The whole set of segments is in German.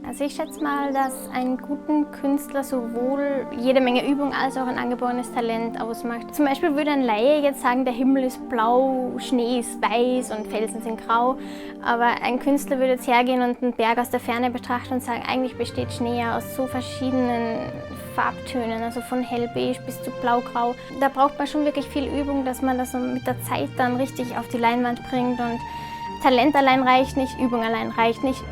Also ich schätze mal, dass einen guten Künstler sowohl jede Menge Übung als auch ein angeborenes Talent ausmacht. Zum Beispiel würde ein Laie jetzt sagen, der Himmel ist blau, Schnee ist weiß und Felsen sind grau. Aber ein Künstler würde jetzt hergehen und einen Berg aus der Ferne betrachten und sagen, eigentlich besteht Schnee ja aus so verschiedenen Farbtönen, also von hellbeige bis zu blaugrau. Da braucht man schon wirklich viel Übung, dass man das mit der Zeit dann richtig auf die Leinwand bringt. Und Talent allein reicht nicht, Übung allein reicht nicht.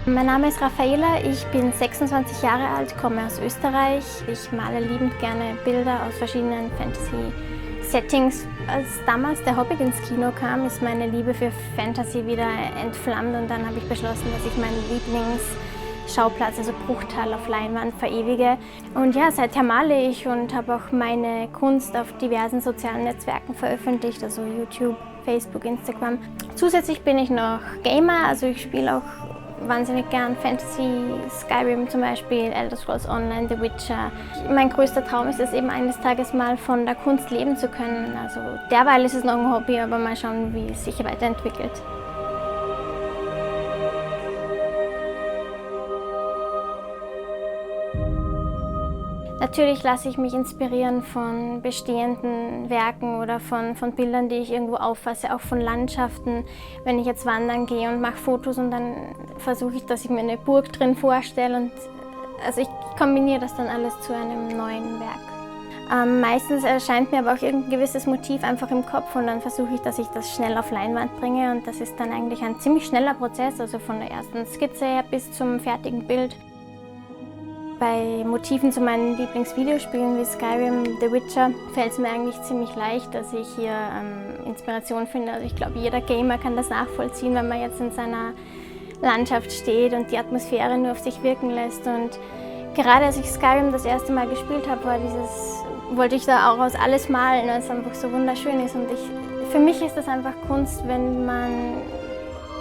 Mein Name ist Raffaela, ich bin 26 Jahre alt, komme aus Österreich. Ich male liebend gerne Bilder aus verschiedenen Fantasy-Settings. Als damals der Hobbit ins Kino kam, ist meine Liebe für Fantasy wieder entflammt und dann habe ich beschlossen, dass ich meinen Lieblingsschauplatz, also Bruchtal auf Leinwand, verewige. Und ja, seither male ich und habe auch meine Kunst auf diversen sozialen Netzwerken veröffentlicht, also YouTube, Facebook, Instagram. Zusätzlich bin ich noch Gamer, also ich spiele auch wahnsinnig gern Fantasy, Skyrim zum Beispiel, Elder Scrolls Online, The Witcher. Mein größter Traum ist es eben eines Tages mal von der Kunst leben zu können. Also derweil ist es noch ein Hobby, aber mal schauen, wie es sich weiterentwickelt. Natürlich lasse ich mich inspirieren von bestehenden Werken oder von Bildern, die ich irgendwo auffasse, auch von Landschaften. Wenn ich jetzt wandern gehe und mache Fotos und dann versuche ich, dass ich mir eine Burg drin vorstelle. Und also ich kombiniere das dann alles zu einem neuen Werk. Meistens erscheint mir aber auch irgendein gewisses Motiv einfach im Kopf und dann versuche ich, dass ich das schnell auf Leinwand bringe. Und das ist dann eigentlich ein ziemlich schneller Prozess, also von der ersten Skizze her bis zum fertigen Bild. Bei Motiven zu meinen Lieblingsvideospielen wie Skyrim, The Witcher fällt es mir eigentlich ziemlich leicht, dass ich hier Inspiration finde. Also ich glaube, jeder Gamer kann das nachvollziehen, wenn man jetzt in seiner Landschaft steht und die Atmosphäre nur auf sich wirken lässt. Und gerade als ich Skyrim das erste Mal gespielt habe, wollte ich da auch aus alles malen, weil es einfach so wunderschön ist. Und für mich ist das einfach Kunst, wenn man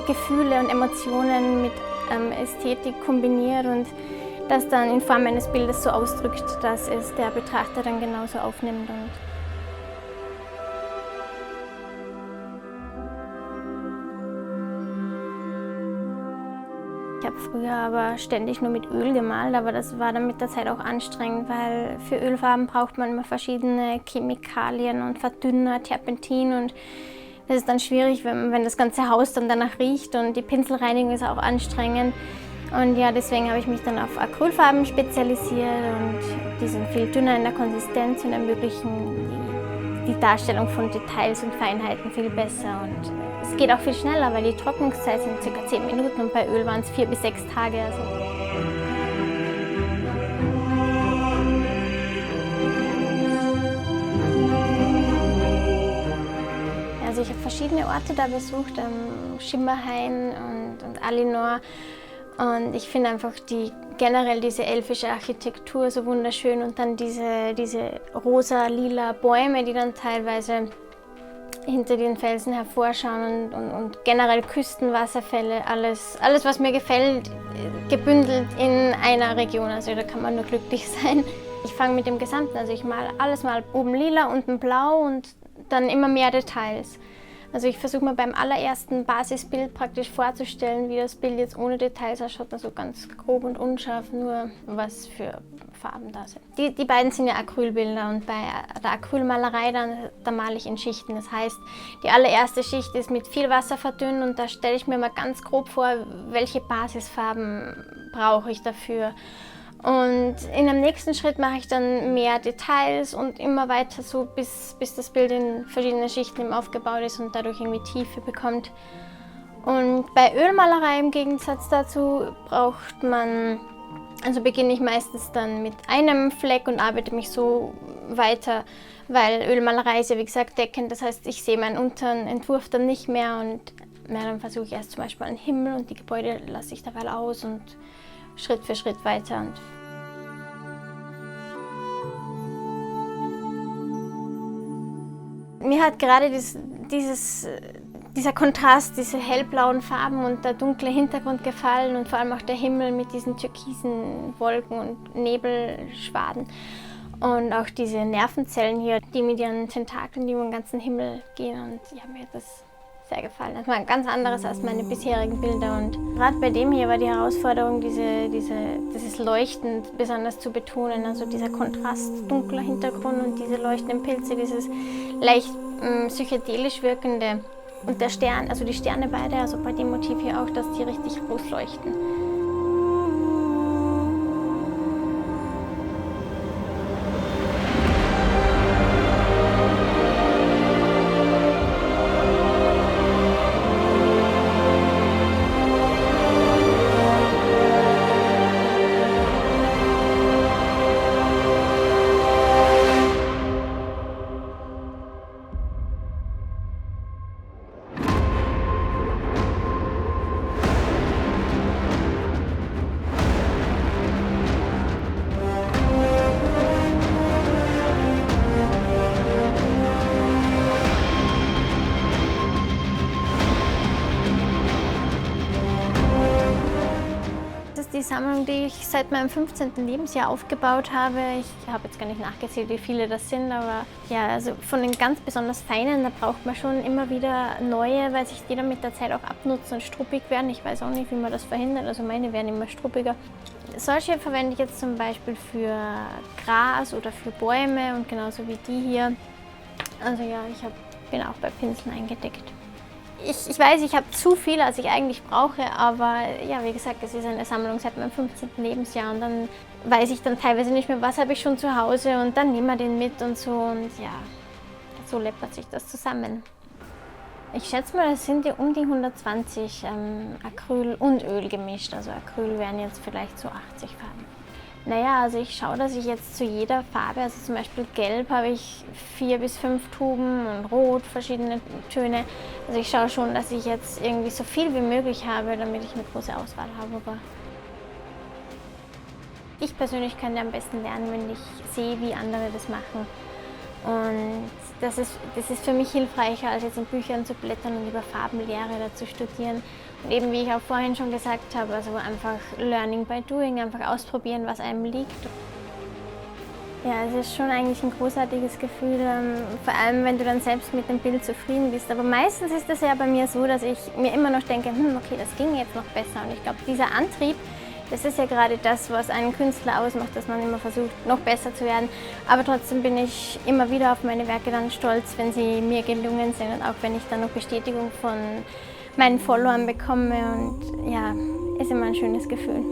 Gefühle und Emotionen mit Ästhetik kombiniert und das dann in Form eines Bildes so ausdrückt, dass es der Betrachter dann genauso aufnimmt. Ich habe früher aber ständig nur mit Öl gemalt, aber das war dann mit der Zeit auch anstrengend, weil für Ölfarben braucht man immer verschiedene Chemikalien und Verdünner, Terpentin und das ist dann schwierig, wenn das ganze Haus dann danach riecht und die Pinselreinigung ist auch anstrengend. Und ja, deswegen habe ich mich dann auf Acrylfarben spezialisiert und die sind viel dünner in der Konsistenz und ermöglichen die Darstellung von Details und Feinheiten viel besser. Und es geht auch viel schneller, weil die Trocknungszeit sind ca. 10 Minuten und bei Öl waren es 4 bis 6 Tage. Also ich habe verschiedene Orte da besucht, Schimmerhain und Alinor. Und ich finde einfach generell diese elfische Architektur so wunderschön und dann diese rosa-lila Bäume, die dann teilweise hinter den Felsen hervorschauen und generell Küstenwasserfälle, alles was mir gefällt, gebündelt in einer Region, also da kann man nur glücklich sein. Ich fange mit dem Gesamten, also ich male alles mal oben lila, unten blau und dann immer mehr Details. Also ich versuche mir beim allerersten Basisbild praktisch vorzustellen, wie das Bild jetzt ohne Details ausschaut, also ganz grob und unscharf, nur was für Farben da sind. Die beiden sind ja Acrylbilder und bei der Acrylmalerei da male ich in Schichten. Das heißt, die allererste Schicht ist mit viel Wasser verdünnt und da stelle ich mir mal ganz grob vor, welche Basisfarben brauche ich dafür. Und in dem nächsten Schritt mache ich dann mehr Details und immer weiter so, bis das Bild in verschiedene Schichten aufgebaut ist und dadurch irgendwie Tiefe bekommt. Und bei Ölmalerei im Gegensatz dazu beginne ich meistens dann mit einem Fleck und arbeite mich so weiter, weil Ölmalerei ist ja wie gesagt deckend, das heißt, ich sehe meinen unteren Entwurf dann nicht mehr und dann versuche ich erst zum Beispiel einen Himmel und die Gebäude lasse ich dabei aus und Schritt für Schritt weiter. Mir hat gerade dieser Kontrast, diese hellblauen Farben und der dunkle Hintergrund gefallen und vor allem auch der Himmel mit diesen türkisen Wolken und Nebelschwaden. Und auch diese Nervenzellen hier, die mit ihren Tentakeln über den ganzen Himmel gehen. Und ja, mir hat das sehr gefallen. Das war ein ganz anderes als meine bisherigen Bilder. Und gerade bei dem hier war die Herausforderung, dieses Leuchten besonders zu betonen. Also dieser Kontrast, dunkler Hintergrund und diese leuchtenden Pilze, dieses leicht psychedelisch wirkende. Und der Stern, also die Sterne beide, also bei dem Motiv hier auch, dass die richtig groß leuchten. Die Sammlung, die ich seit meinem 15. Lebensjahr aufgebaut habe. Ich habe jetzt gar nicht nachgezählt, wie viele das sind, aber ja, also von den ganz besonders feinen, da braucht man schon immer wieder neue, weil sich die dann mit der Zeit auch abnutzen und struppig werden. Ich weiß auch nicht, wie man das verhindert, also meine werden immer struppiger. Solche verwende ich jetzt zum Beispiel für Gras oder für Bäume und genauso wie die hier. Also ja, bin auch bei Pinseln eingedeckt. Ich weiß, ich habe zu viel, als ich eigentlich brauche, aber ja, wie gesagt, es ist eine Sammlung seit meinem 15. Lebensjahr und dann weiß ich dann teilweise nicht mehr, was habe ich schon zu Hause und dann nehmen wir den mit und so und ja, so läppert sich das zusammen. Ich schätze mal, es sind ja um die 120 Acryl und Öl gemischt, also Acryl wären jetzt vielleicht so 80 Farben. Naja, also ich schaue, dass ich jetzt zu jeder Farbe, also zum Beispiel Gelb habe ich 4 bis 5 Tuben und Rot verschiedene Töne. Also ich schaue schon, dass ich jetzt irgendwie so viel wie möglich habe, damit ich eine große Auswahl habe. Aber ich persönlich kann ja am besten lernen, wenn ich sehe, wie andere das machen. Und das ist für mich hilfreicher, als jetzt in Büchern zu blättern und über Farbenlehre da zu studieren. Und eben, wie ich auch vorhin schon gesagt habe, also einfach Learning by Doing, einfach ausprobieren, was einem liegt. Ja, es ist schon eigentlich ein großartiges Gefühl, vor allem wenn du dann selbst mit dem Bild zufrieden bist. Aber meistens ist es ja bei mir so, dass ich mir immer noch denke, okay, das ging jetzt noch besser. Und ich glaube, dieser Antrieb, das ist ja gerade das, was einen Künstler ausmacht, dass man immer versucht, noch besser zu werden. Aber trotzdem bin ich immer wieder auf meine Werke dann stolz, wenn sie mir gelungen sind und auch wenn ich dann noch Bestätigung von meinen Followern bekomme. Und ja, ist immer ein schönes Gefühl.